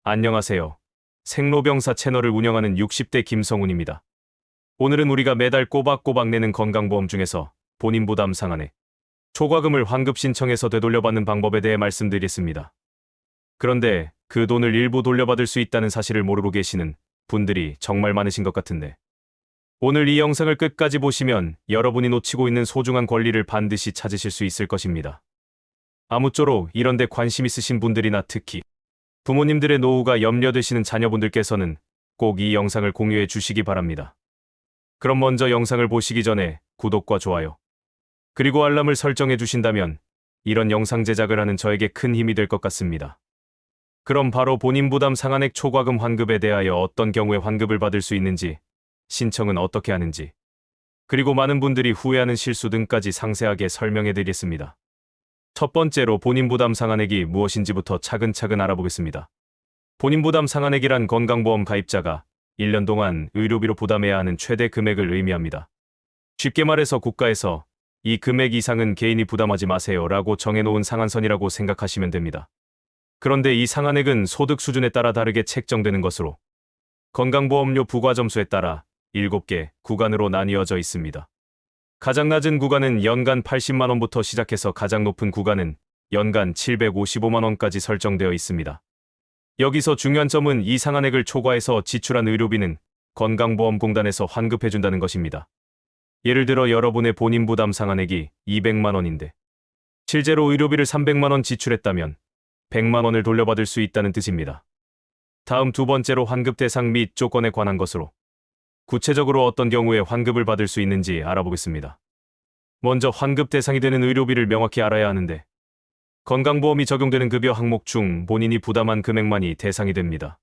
안녕하세요. 생로병사 채널을 운영하는 60대 김성훈입니다. 오늘은 우리가 매달 꼬박꼬박 내는 건강보험 중에서 본인 부담 상한액, 초과금을 환급 신청해서 되돌려받는 방법에 대해 말씀드리겠습니다. 그런데 그 돈을 일부 돌려받을 수 있다는 사실을 모르고 계시는 분들이 정말 많으신 것 같은데, 오늘 이 영상을 끝까지 보시면 여러분이 놓치고 있는 소중한 권리를 반드시 찾으실 수 있을 것입니다. 아무쪼록 이런 데 관심 있으신 분들이나 특히 부모님들의 노후가 염려되시는 자녀분들께서는 꼭 이 영상을 공유해 주시기 바랍니다. 그럼 먼저 영상을 보시기 전에 구독과 좋아요, 그리고 알람을 설정해 주신다면 이런 영상 제작을 하는 저에게 큰 힘이 될 것 같습니다. 그럼 바로 본인 부담 상한액 초과금 환급에 대하여 어떤 경우에 환급을 받을 수 있는지, 신청은 어떻게 하는지, 그리고 많은 분들이 후회하는 실수 등까지 상세하게 설명해 드리겠습니다. 첫 번째로 본인 부담 상한액이 무엇인지부터 차근차근 알아보겠습니다. 본인 부담 상한액이란 건강보험 가입자가 1년 동안 의료비로 부담해야 하는 최대 금액을 의미합니다. 쉽게 말해서 국가에서 이 금액 이상은 개인이 부담하지 마세요 라고 정해놓은 상한선이라고 생각하시면 됩니다. 그런데 이 상한액은 소득 수준에 따라 다르게 책정되는 것으로 건강보험료 부과점수에 따라 7개 구간으로 나뉘어져 있습니다. 가장 낮은 구간은 연간 80만원부터 시작해서 가장 높은 구간은 연간 755만원까지 설정되어 있습니다. 여기서 중요한 점은 이 상한액을 초과해서 지출한 의료비는 건강보험공단에서 환급해준다는 것입니다. 예를 들어 여러분의 본인 부담 상한액이 200만원인데 실제로 의료비를 300만원 지출했다면 100만원을 돌려받을 수 있다는 뜻입니다. 다음 두 번째로 환급 대상 및 조건에 관한 것으로 구체적으로 어떤 경우에 환급을 받을 수 있는지 알아보겠습니다. 먼저 환급 대상이 되는 의료비를 명확히 알아야 하는데, 건강보험이 적용되는 급여 항목 중 본인이 부담한 금액만이 대상이 됩니다.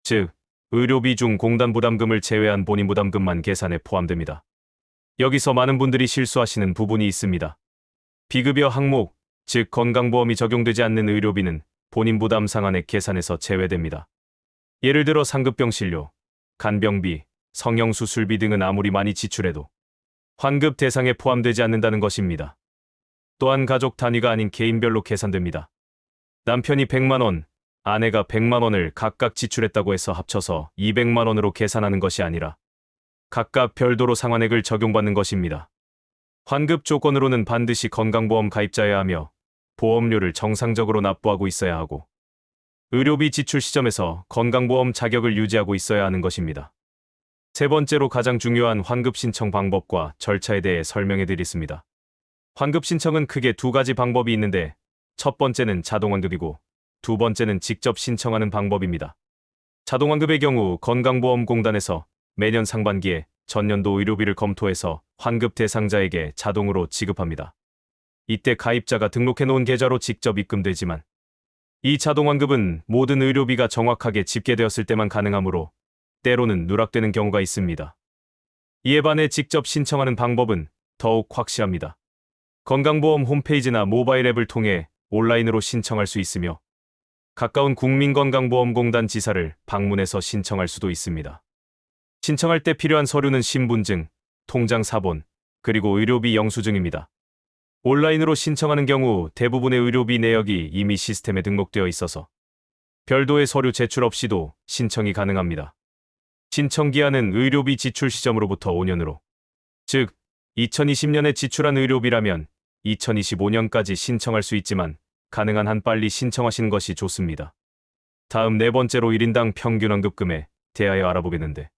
즉, 의료비 중 공단 부담금을 제외한 본인 부담금만 계산에 포함됩니다. 여기서 많은 분들이 실수하시는 부분이 있습니다. 비급여 항목, 즉 건강보험이 적용되지 않는 의료비는 본인 부담 상한액 계산에서 제외됩니다. 예를 들어 상급병 진료, 간병비, 성형수술비 등은 아무리 많이 지출해도 환급 대상에 포함되지 않는다는 것입니다. 또한 가족 단위가 아닌 개인별로 계산됩니다. 남편이 100만원, 아내가 100만원을 각각 지출했다고 해서 합쳐서 200만원으로 계산하는 것이 아니라 각각 별도로 상한액을 적용받는 것입니다. 환급 조건으로는 반드시 건강보험 가입자여야 하며 보험료를 정상적으로 납부하고 있어야 하고 의료비 지출 시점에서 건강보험 자격을 유지하고 있어야 하는 것입니다. 세 번째로 가장 중요한 환급 신청 방법과 절차에 대해 설명해 드리겠습니다. 환급 신청은 크게 두 가지 방법이 있는데 첫 번째는 자동환급이고 두 번째는 직접 신청하는 방법입니다. 자동환급의 경우 건강보험공단에서 매년 상반기에 전년도 의료비를 검토해서 환급 대상자에게 자동으로 지급합니다. 이때 가입자가 등록해 놓은 계좌로 직접 입금되지만 이 자동환급은 모든 의료비가 정확하게 집계되었을 때만 가능하므로 때로는 누락되는 경우가 있습니다. 이에 반해 직접 신청하는 방법은 더욱 확실합니다. 건강보험 홈페이지나 모바일 앱을 통해 온라인으로 신청할 수 있으며 가까운 국민건강보험공단 지사를 방문해서 신청할 수도 있습니다. 신청할 때 필요한 서류는 신분증, 통장 사본, 그리고 의료비 영수증입니다. 온라인으로 신청하는 경우 대부분의 의료비 내역이 이미 시스템에 등록되어 있어서 별도의 서류 제출 없이도 신청이 가능합니다. 신청 기한은 의료비 지출 시점으로부터 5년으로, 즉 2020년에 지출한 의료비라면 2025년까지 신청할 수 있지만 가능한 한 빨리 신청하시는 것이 좋습니다. 다음 네 번째로 1인당 평균 환급금에 대하여 알아보겠는데,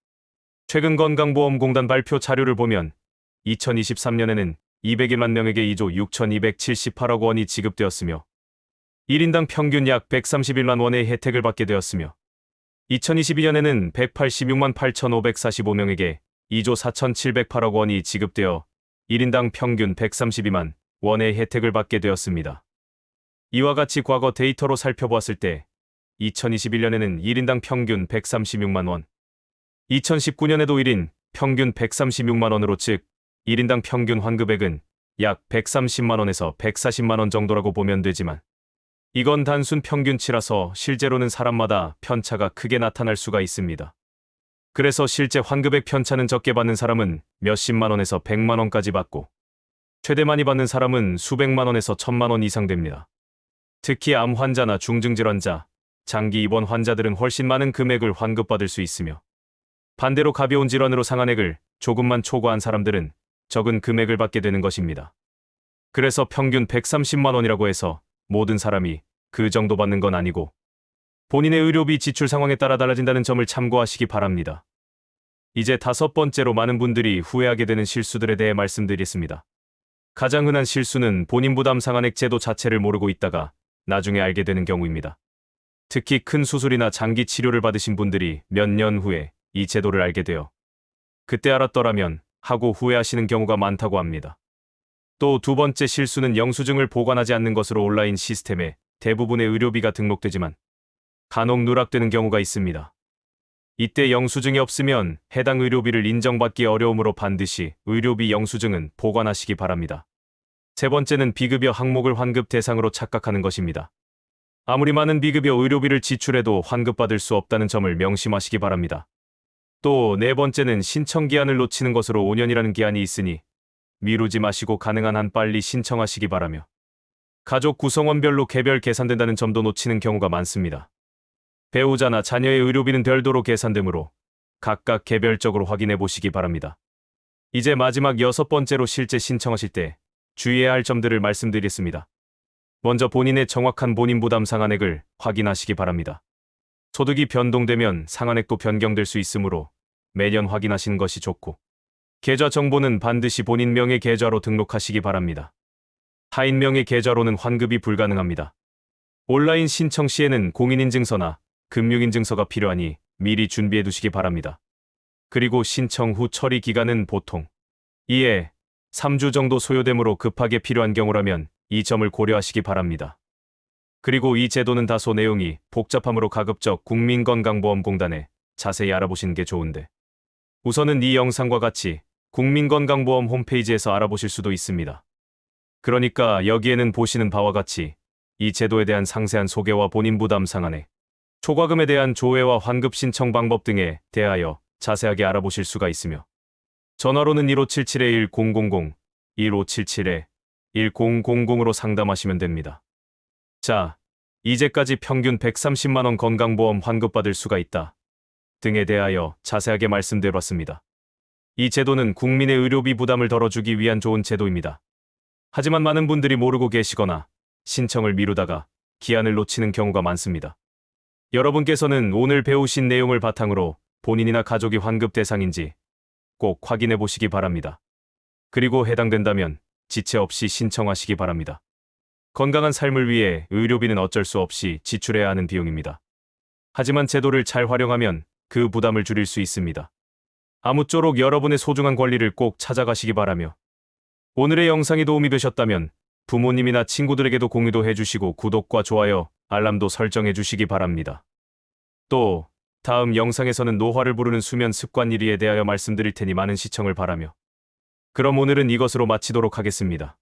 최근 건강보험공단 발표 자료를 보면 2023년에는 201만 명에게 2조 6,278억 원이 지급되었으며 1인당 평균 약 131만 원의 혜택을 받게 되었으며 2022년에는 186만 8,545명에게 2조 4,708억 원이 지급되어 1인당 평균 132만 원의 혜택을 받게 되었습니다. 이와 같이 과거 데이터로 살펴보았을 때 2021년에는 1인당 평균 136만 원, 2019년에도 1인 평균 136만 원으로, 즉 1인당 평균 환급액은 약 130만 원에서 140만 원 정도라고 보면 되지만 이건 단순 평균치라서 실제로는 사람마다 편차가 크게 나타날 수가 있습니다. 그래서 실제 환급액 편차는 적게 받는 사람은 몇십만 원에서 100만 원까지 받고 최대 많이 받는 사람은 수백만 원에서 1000만 원 이상 됩니다. 특히 암 환자나 중증질환자, 장기 입원 환자들은 훨씬 많은 금액을 환급받을 수 있으며 반대로 가벼운 질환으로 상한액을 조금만 초과한 사람들은 적은 금액을 받게 되는 것입니다. 그래서 평균 130만 원이라고 해서 모든 사람이 그 정도 받는 건 아니고 본인의 의료비 지출 상황에 따라 달라진다는 점을 참고하시기 바랍니다. 이제 5번째로 많은 분들이 후회하게 되는 실수들에 대해 말씀드리겠습니다. 가장 흔한 실수는 본인 부담 상한액 제도 자체를 모르고 있다가 나중에 알게 되는 경우입니다. 특히 큰 수술이나 장기 치료를 받으신 분들이 몇 년 후에 이 제도를 알게 되어 그때 알았더라면 하고 후회하시는 경우가 많다고 합니다. 또 2번째 실수는 영수증을 보관하지 않는 것으로 온라인 시스템에 대부분의 의료비가 등록되지만 간혹 누락되는 경우가 있습니다. 이때 영수증이 없으면 해당 의료비를 인정받기 어려우므로 반드시 의료비 영수증은 보관하시기 바랍니다. 3번째는 비급여 항목을 환급 대상으로 착각하는 것입니다. 아무리 많은 비급여 의료비를 지출해도 환급받을 수 없다는 점을 명심하시기 바랍니다. 또 4번째는 신청 기한을 놓치는 것으로 5년이라는 기한이 있으니 미루지 마시고 가능한 한 빨리 신청하시기 바라며 가족 구성원별로 개별 계산된다는 점도 놓치는 경우가 많습니다. 배우자나 자녀의 의료비는 별도로 계산되므로 각각 개별적으로 확인해 보시기 바랍니다. 이제 마지막 6번째로 실제 신청하실 때 주의해야 할 점들을 말씀드리겠습니다. 먼저 본인의 정확한 본인 부담 상한액을 확인하시기 바랍니다. 소득이 변동되면 상한액도 변경될 수 있으므로 매년 확인하시는 것이 좋고 계좌 정보는 반드시 본인 명의 계좌로 등록하시기 바랍니다. 타인 명의 계좌로는 환급이 불가능합니다. 온라인 신청 시에는 공인인증서나 금융인증서가 필요하니 미리 준비해 두시기 바랍니다. 그리고 신청 후 처리 기간은 보통 2에 3주 정도 소요되므로 급하게 필요한 경우라면 이 점을 고려하시기 바랍니다. 그리고 이 제도는 다소 내용이 복잡하므로 가급적 국민건강보험공단에 자세히 알아보시는 게 좋은데 우선은 이 영상과 같이 국민건강보험 홈페이지에서 알아보실 수도 있습니다. 그러니까 여기에는 보시는 바와 같이 이 제도에 대한 상세한 소개와 본인 부담 상한액, 초과금에 대한 조회와 환급 신청 방법 등에 대하여 자세하게 알아보실 수가 있으며 전화로는 1577-1000, 1577-1000으로 상담하시면 됩니다. 자, 이제까지 평균 130만 원 건강보험 환급받을 수가 있다 등에 대하여 자세하게 말씀드려봤습니다. 이 제도는 국민의 의료비 부담을 덜어주기 위한 좋은 제도입니다. 하지만 많은 분들이 모르고 계시거나 신청을 미루다가 기한을 놓치는 경우가 많습니다. 여러분께서는 오늘 배우신 내용을 바탕으로 본인이나 가족이 환급 대상인지 꼭 확인해 보시기 바랍니다. 그리고 해당된다면 지체 없이 신청하시기 바랍니다. 건강한 삶을 위해 의료비는 어쩔 수 없이 지출해야 하는 비용입니다. 하지만 제도를 잘 활용하면 그 부담을 줄일 수 있습니다. 아무쪼록 여러분의 소중한 권리를 꼭 찾아가시기 바라며 오늘의 영상이 도움이 되셨다면 부모님이나 친구들에게도 공유도 해주시고 구독과 좋아요, 알람도 설정해 주시기 바랍니다. 또 다음 영상에서는 노화를 부르는 수면 습관 1위에 대하여 말씀드릴 테니 많은 시청을 바라며 그럼 오늘은 이것으로 마치도록 하겠습니다.